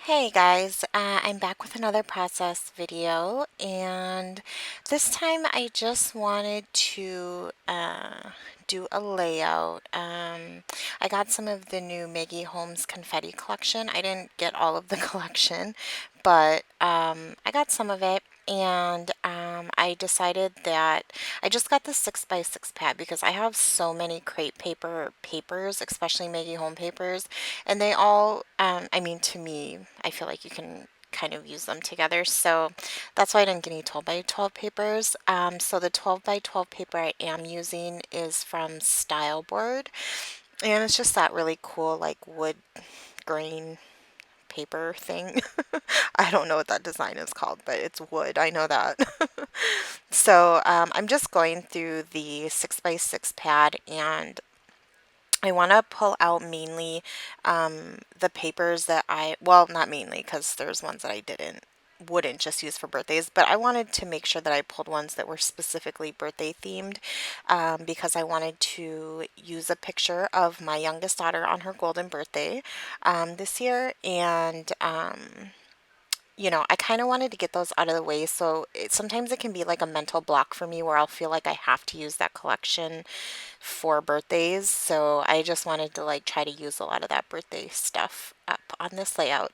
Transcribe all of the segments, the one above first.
Hey guys, I'm back with another process video, and this time I just wanted to do a layout. I got some of the new Maggie Holmes confetti collection. I didn't get all of the collection, but I got some of it, and I decided that I just got the 6x6 pad because I have so many crepe paper papers, especially Maggie Home papers, and they all, I mean, to me, I feel like you can kind of use them together. So that's why I didn't get any 12 by 12 papers. So the 12 by 12 paper I am using is from Style Board, and it's just that really cool, like wood grain paper thing. I don't know what that design is called, but it's wood. I know that. So I'm just going through the 6x6 pad, and I want to pull out mainly the papers that well, not mainly because there's ones that I wouldn't just use for birthdays, but I wanted to make sure that I pulled ones that were specifically birthday themed, because I wanted to use a picture of my youngest daughter on her golden birthday this year, and I kind of wanted to get those out of the way. So sometimes it can be like a mental block for me where I'll feel like I have to use that collection for birthdays. So I just wanted to like try to use a lot of that birthday stuff up on this layout.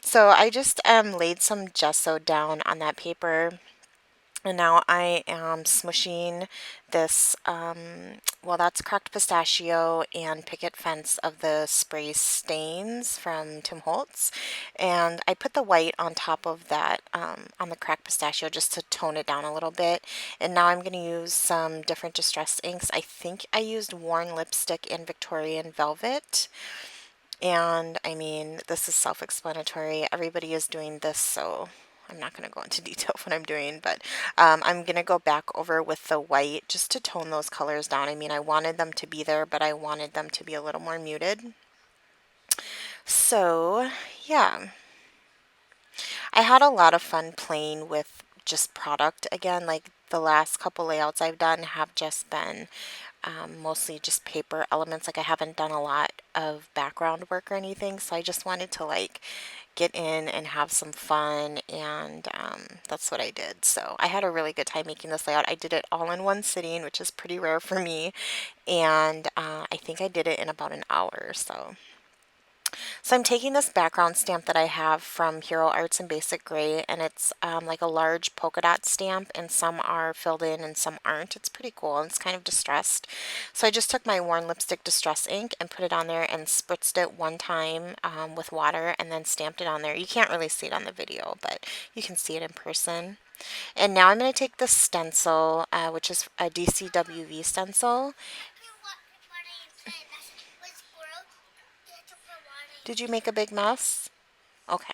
So I just laid some gesso down on that paper. And now I am smushing this, well, that's cracked pistachio and picket fence of the spray stains from Tim Holtz. And I put the white on top of that, on the cracked pistachio, just to tone it down a little bit. And now I'm going to use some different distress inks. I think I used Worn Lipstick in Victorian Velvet. And I mean, this is self-explanatory. Everybody is doing this, so I'm not going to go into detail of what I'm doing, but I'm going to go back over with the white just to tone those colors down. I mean, I wanted them to be there, but I wanted them to be a little more muted. So, yeah, I had a lot of fun playing with just product again. Like the last couple layouts I've done have just been mostly just paper elements. Like I haven't done a lot of background work or anything, so I just wanted to like get in and have some fun, and that's what I did. So I had a really good time making this layout. I did it all in one sitting, which is pretty rare for me, and I think I did it in about an hour or so. So I'm taking this background stamp that I have from Hero Arts in Basic Gray, and it's like a large polka dot stamp, and some are filled in and some aren't. It's pretty cool, and it's kind of distressed. So I just took my Worn Lipstick Distress ink and put it on there and spritzed it one time with water and then stamped it on there. You can't really see it on the video, but you can see it in person. And now I'm going to take the stencil, which is a DCWV stencil. Did you make a big mess? Okay.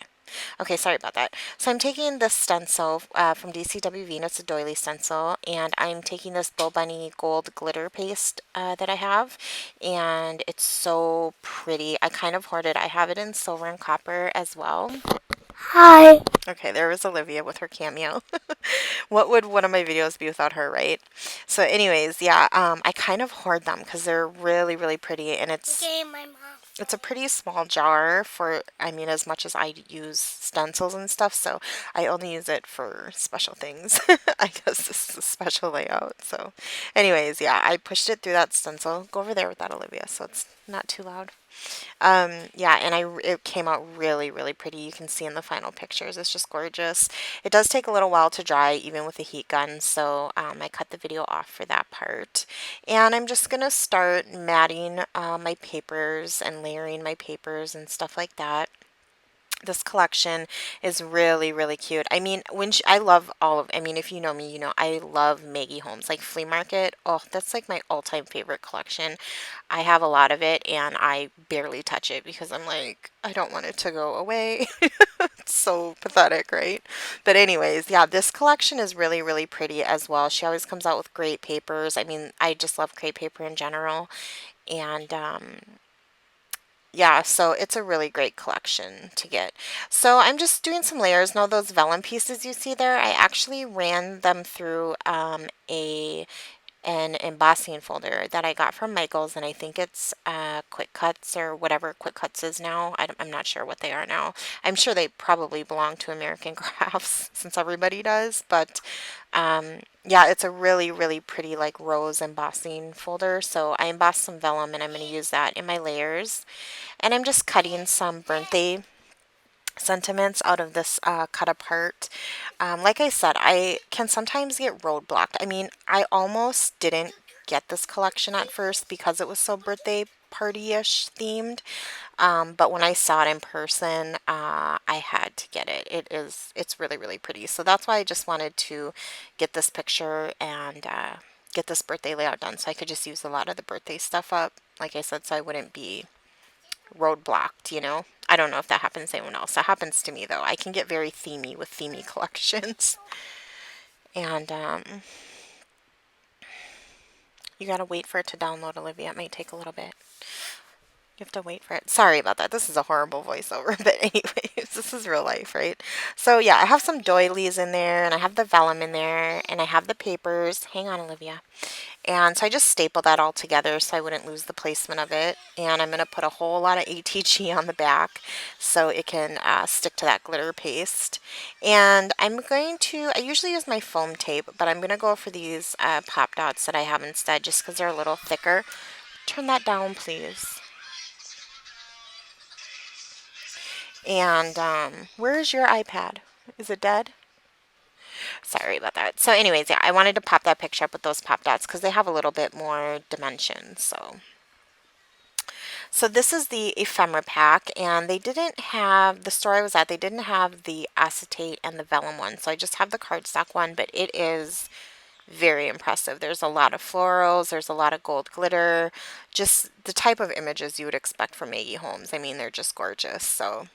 Okay, sorry about that. So I'm taking this stencil from DCWV, and it's a doily stencil, and I'm taking this Bo Bunny gold glitter paste that I have, and it's so pretty. I kind of hoard it. I have it in silver and copper as well. Hi. Okay, there was Olivia with her cameo. What would one of my videos be without her, right? So anyways, yeah, I kind of hoard them because they're really, really pretty, and it's a pretty small jar for, I mean, as much as I use stencils and stuff, so I only use it for special things. I guess this is a special layout. So anyways, yeah, I pushed it through that stencil. Go over there with that, Olivia, so it's not too loud. Yeah, and it came out really, really pretty. You can see in the final pictures. It's just gorgeous. It does take a little while to dry, even with a heat gun, so I cut the video off for that part. And I'm just going to start matting my papers and layering my papers and stuff like that. This collection is really, really cute. I mean, I love I mean, if you know me, you know, I love Maggie Holmes, like Flea Market. Oh, that's like my all-time favorite collection. I have a lot of it, and I barely touch it because I'm like, I don't want it to go away. It's so pathetic, right? But anyways, yeah, this collection is really, really pretty as well. She always comes out with great papers. I mean, I just love crepe paper in general. And yeah, so it's a really great collection to get. So I'm just doing some layers. Now those vellum pieces you see there, I actually ran them through a an embossing folder that I got from Michael's, and I think it's Quick Cuts or whatever Quick Cuts is now. I'm not sure what they are now. I'm sure they probably belong to American Crafts since everybody does, but yeah, it's a really, really pretty like rose embossing folder. So I embossed some vellum and I'm going to use that in my layers. And I'm just cutting some birthday sentiments out of this cut apart. Like I said, I can sometimes get roadblocked. I mean, I almost didn't get this collection at first because it was so birthday party-ish themed. But when I saw it in person, I had to get it. It's really, really pretty. So that's why I just wanted to get this picture and get this birthday layout done so I could just use a lot of the birthday stuff up. Like I said, so I wouldn't be roadblocked, you know? I don't know if that happens to anyone else. That happens to me though. I can get very themey with themey collections. And you gotta wait for it to download, Olivia. It might take a little bit. You have to wait for it. Sorry about that. This is a horrible voiceover, but anyways, this is real life, right? So yeah, I have some doilies in there, and I have the vellum in there, and I have the papers. Hang on, Olivia. And so I just stapled that all together so I wouldn't lose the placement of it. And I'm going to put a whole lot of ATG on the back so it can stick to that glitter paste. And I'm going to, I usually use my foam tape, but I'm going to go for these pop dots that I have instead just because they're a little thicker. Turn that down, please. And where's your iPad? Is it dead? Sorry about that. So anyways, yeah, I wanted to pop that picture up with those pop dots because they have a little bit more dimension. So this is the Ephemera Pack, and they didn't have, the store I was at, they didn't have the acetate and the vellum one. So I just have the cardstock one, but it is very impressive. There's a lot of florals, there's a lot of gold glitter, just the type of images you would expect from Maggie Holmes. I mean, they're just gorgeous. So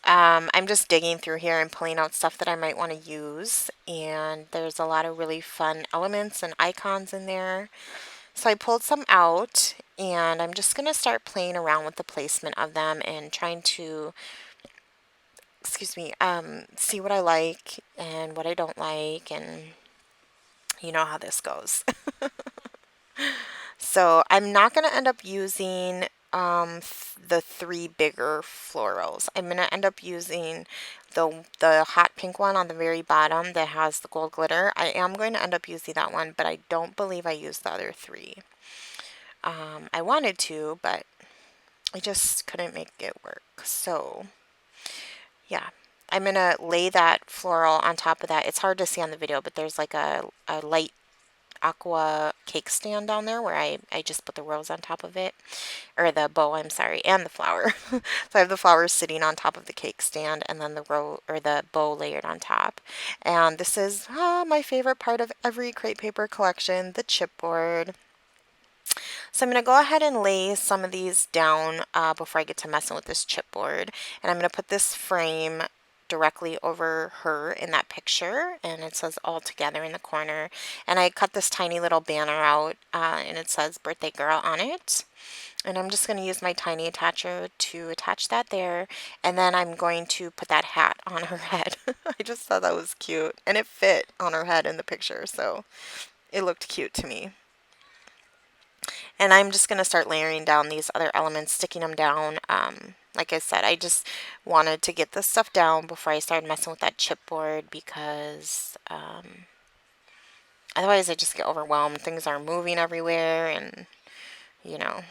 I'm just digging through here and pulling out stuff that I might want to use. And there's a lot of really fun elements and icons in there. So I pulled some out and I'm just going to start playing around with the placement of them and trying to, excuse me, see what I like and what I don't like, and you know how this goes. So I'm not going to end up using the three bigger florals. I'm going to end up using the hot pink one on the very bottom that has the gold glitter. I am going to end up using that one, but I don't believe I used the other three. I wanted to, but I just couldn't make it work. So yeah, I'm going to lay that floral on top of that. It's hard to see on the video, but there's like a light aqua cake stand down there where I just put the rose on top of it, or the bow, I'm sorry, and the flower. So I have the flowers sitting on top of the cake stand and then the or the bow layered on top. And this is my favorite part of every crepe paper collection, the chipboard. So I'm going to go ahead and lay some of these down before I get to messing with this chipboard. And I'm going to put this frame directly over her in that picture, and it says all together in the corner. And I cut this tiny little banner out and it says birthday girl on it. And I'm just going to use my tiny attacher to attach that there. And then I'm going to put that hat on her head. I just thought that was cute. And it fit on her head in the picture, so it looked cute to me. And I'm just going to start layering down these other elements, sticking them down. Like I said, I just wanted to get this stuff down before I started messing with that chipboard because otherwise I just get overwhelmed. Things are moving everywhere and, you know.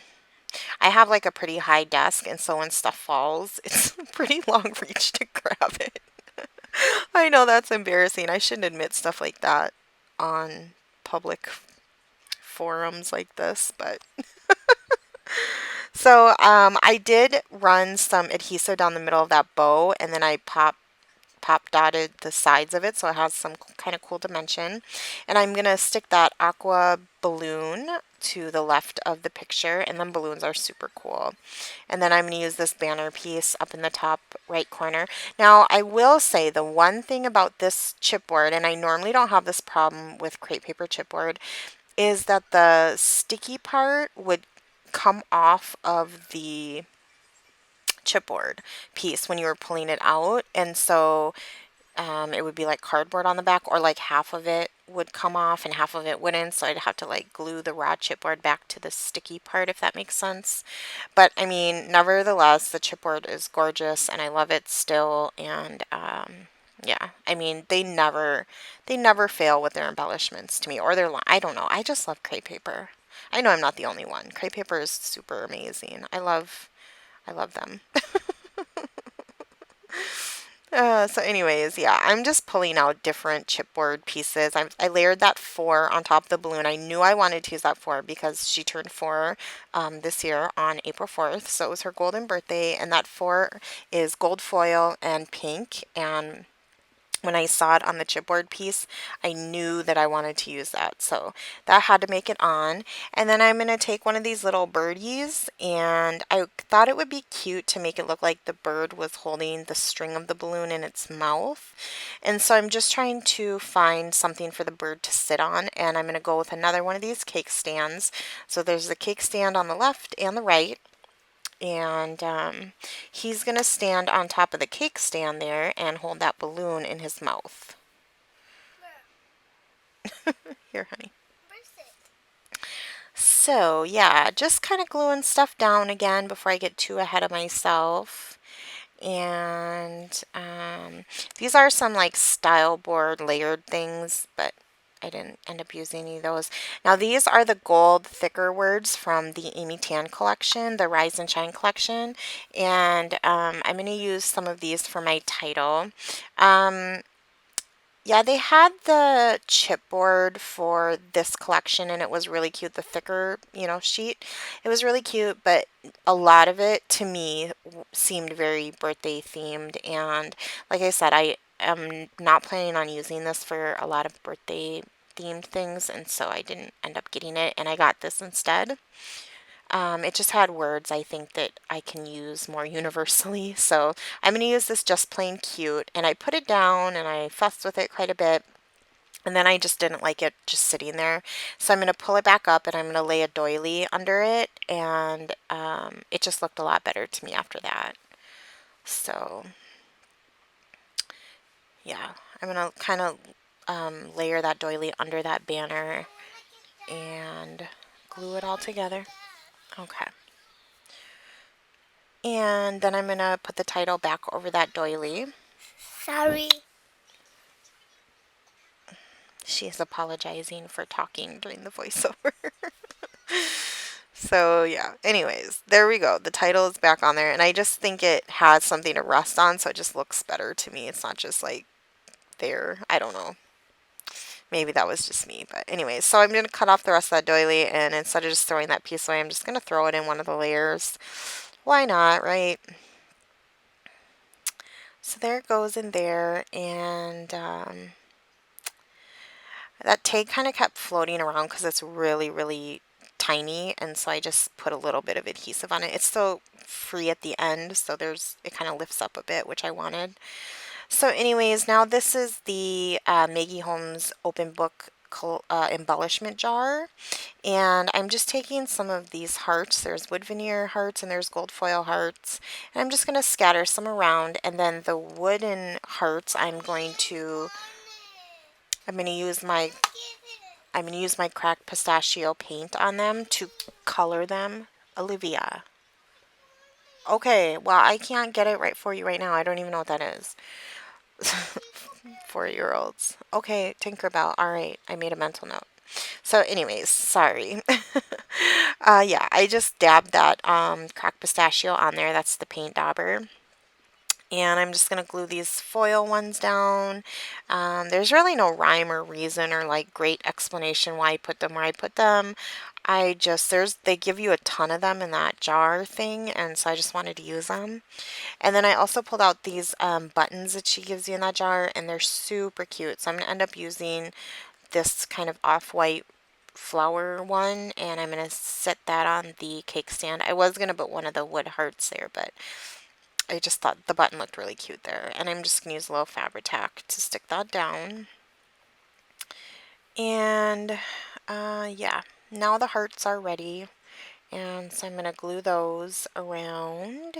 I have like a pretty high desk, and so when stuff falls, it's a pretty long reach to grab it. I know that's embarrassing. I shouldn't admit stuff like that on public forums like this, but so I did run some adhesive down the middle of that bow, and then I pop dotted the sides of it so it has some kind of cool dimension. And I'm gonna stick that aqua balloon to the left of the picture, and then balloons are super cool. And then I'm gonna use this banner piece up in the top right corner. Now I will say the one thing about this chipboard, and I normally don't have this problem with crepe paper chipboard, is that the sticky part would come off of the chipboard piece when you were pulling it out, and so it would be like cardboard on the back, or like half of it would come off and half of it wouldn't, so I'd have to like glue the raw chipboard back to the sticky part, if that makes sense. But I mean, nevertheless, the chipboard is gorgeous and I love it still. And yeah, I mean, they never fail with their embellishments to me, or their I don't know. I just love crepe paper. I know I'm not the only one. Crepe paper is super amazing. I love them. So anyways, yeah, I'm just pulling out different chipboard pieces. I layered that 4 on top of the balloon. I knew I wanted to use that 4 because she turned 4 this year on April 4th. So it was her golden birthday, and that 4 is gold foil and pink. And when I saw it on the chipboard piece, I knew that I wanted to use that. So that had to make it on. And then I'm going to take one of these little birdies, and I thought it would be cute to make it look like the bird was holding the string of the balloon in its mouth. And so I'm just trying to find something for the bird to sit on, and I'm going to go with another one of these cake stands. So there's the cake stand on the left and the right, and he's going to stand on top of the cake stand there and hold that balloon in his mouth. Here, honey. So, yeah, just kind of gluing stuff down again before I get too ahead of myself. And these are some like style board layered things, but I didn't end up using any of those. Now these are the gold thicker words from the Amy Tan collection, the Rise and Shine collection, and I'm going to use some of these for my title. Yeah, they had the chipboard for this collection and it was really cute, the thicker, sheet. It was really cute, but a lot of it to me seemed very birthday themed. And like I said, I am not planning on using this for a lot of birthday themed things, and so I didn't end up getting it and I got this instead. It just had words I think that I can use more universally. So I'm going to use this just plain cute. And I put it down and I fussed with it quite a bit. And then I just didn't like it just sitting there. So I'm going to pull it back up and I'm going to lay a doily under it. And it just looked a lot better to me after that. So yeah, I'm going to kind of layer that doily under that banner and glue it all together. Okay. And then I'm going to put the title back over that doily. Sorry. She is apologizing for talking during the voiceover. So, yeah. Anyways, there we go. The title is back on there, and I just think it has something to rest on, so it just looks better to me. It's not just like there. I don't know. Maybe that was just me. But, anyways, so I'm going to cut off the rest of that doily, and instead of just throwing that piece away, I'm just going to throw it in one of the layers. Why not, right? So there it goes in there, and that tag kind of kept floating around because it's really, really tiny, and so I just put a little bit of adhesive on it. It's still free at the end, so it kind of lifts up a bit, which I wanted. So anyways, now this is the Maggie Holmes open book embellishment jar, and I'm just taking some of these hearts. There's wood veneer hearts and there's gold foil hearts, and I'm just going to scatter some around, and then the wooden hearts I'm going to use my cracked pistachio paint on them to color them. Olivia. Okay, well, I can't get it right for you right now. I don't even know what that is. 4-year-olds. Okay, Tinkerbell. All right, I made a mental note. So, anyways, sorry. Yeah, I just dabbed that cracked pistachio on there. That's the paint dauber. And I'm just going to glue these foil ones down. There's really no rhyme or reason or like great explanation why I put them where I put them. They give you a ton of them in that jar thing, and so I just wanted to use them. And then I also pulled out these buttons that she gives you in that jar, and they're super cute. So I'm going to end up using this kind of off-white flower one, and I'm going to set that on the cake stand. I was going to put one of the wood hearts there, but I just thought the button looked really cute there. And I'm just going to use a little Fabri-Tac to stick that down. And yeah, now the hearts are ready. And so I'm going to glue those around.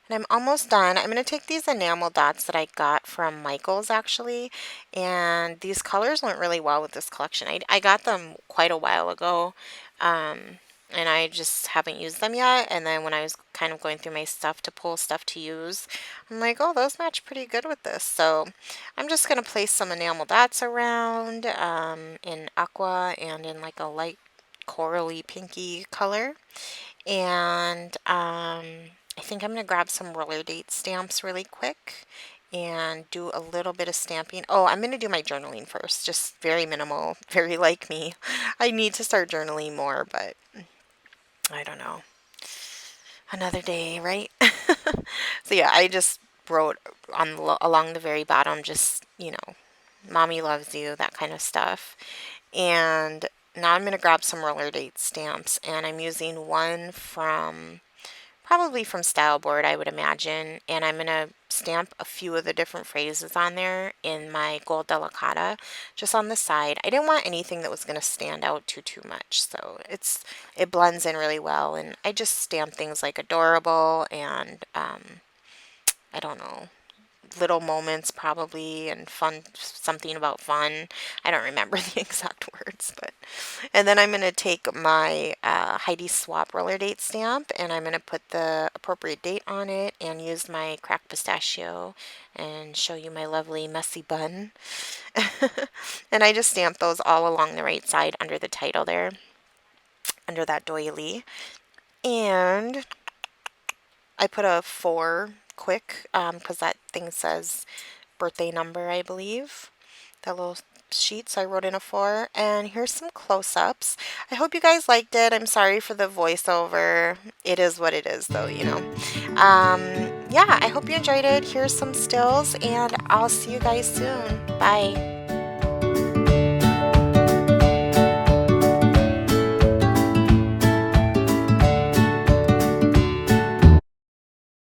And I'm almost done. I'm going to take these enamel dots that I got from Michael's actually, and these colors went really well with this collection. I got them quite a while ago, and I just haven't used them yet. And then when I was kind of going through my stuff to pull stuff to use, I'm like, oh, those match pretty good with this. So I'm just going to place some enamel dots around in aqua and in like a light corally pinky color. And I think I'm going to grab some roller date stamps really quick and do a little bit of stamping. Oh, I'm going to do my journaling first, just very minimal, very like me. I need to start journaling more, but I don't know. Another day, right? So yeah, I just wrote on along the very bottom, just, mommy loves you, that kind of stuff. And now I'm going to grab some roller date stamps, and I'm using one from probably from Style Board, I would imagine. And I'm going to stamp a few of the different phrases on there in my gold delicata, just on the side. I didn't want anything that was going to stand out too much, so it blends in really well. And I just stamp things like adorable and I don't know, little moments probably, and fun, something about fun. I don't remember the exact words, but. And then I'm going to take my Heidi Swap roller date stamp, and I'm going to put the appropriate date on it and use my cracked pistachio and show you my lovely messy bun. And I just stamp those all along the right side under the title there, under that doily. And I put a 4 quick because that thing says birthday number, I believe. That little sheet, so I wrote in a 4. And here's some close-ups. I hope you guys liked it. I'm sorry for the voiceover. It is what it is, though, yeah, I hope you enjoyed it. Here's some stills, and I'll see you guys soon. Bye.